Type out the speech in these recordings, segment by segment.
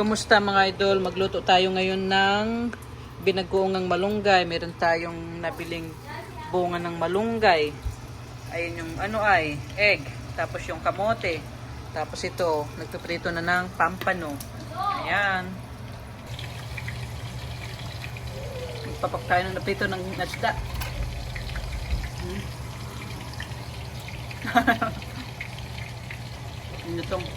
Kumusta mga idol? Magluto tayo ngayon ng binagoongang malunggay. Meron tayong nabiling bunga ng malunggay. Ayun yung egg. Tapos yung kamote. Tapos ito, nagpiprito na ng pampano. Ayan. Magpapak tayo ng naprito ng nasda. Ano itong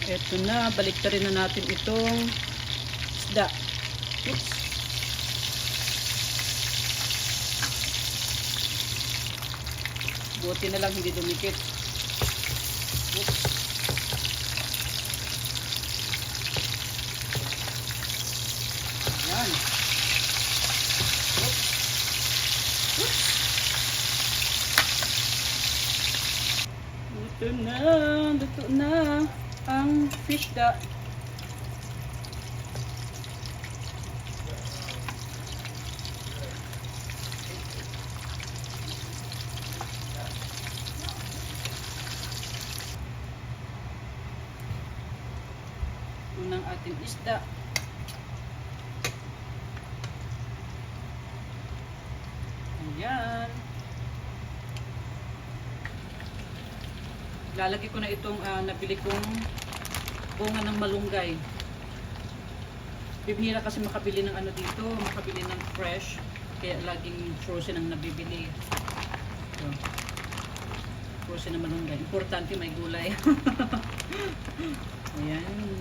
eto na, baliktarin na natin itong isda. Oops. Buti na lang hindi dumikit. Oops. Ayan. Oops. Oops. Luto na ang fish da. Unang ating isda. Ayan. Lalagay ko na itong nabili kong bunga ng malunggay. Bibihira kasi makabili ng dito, makabili ng fresh. Kaya laging frozen ang nabibili. So, frozen na malunggay. Importante may gulay. Ayan.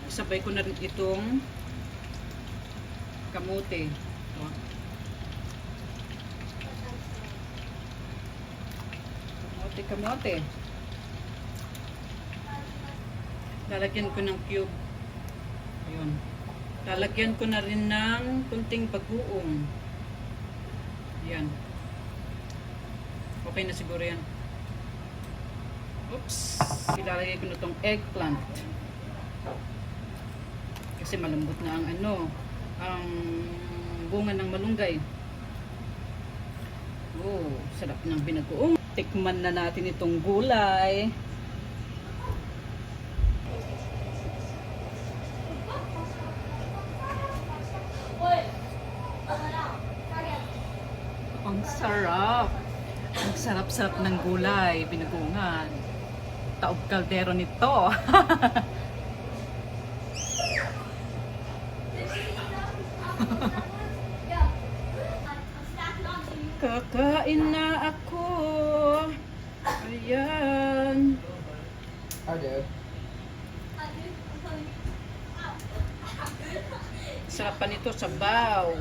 Isabay ko na rin itong kamote. So, kamote. Lalagyan ko ng cube. Ayun. Lalagyan ko na rin ng kunting bagoong. Ayan. Okay na siguro yan. Oops. Ilalagay ko na itong eggplant. Kasi malambot na ang bunga ng malunggay. Oh, sarap ng binagoong. Tikman na natin itong gulay. Ang sarap. Ang sarap-sarap ng gulay, binagungan. Taob kaldero nito. Kakain na ako. Ayan. Sarap pa nito, sabaw.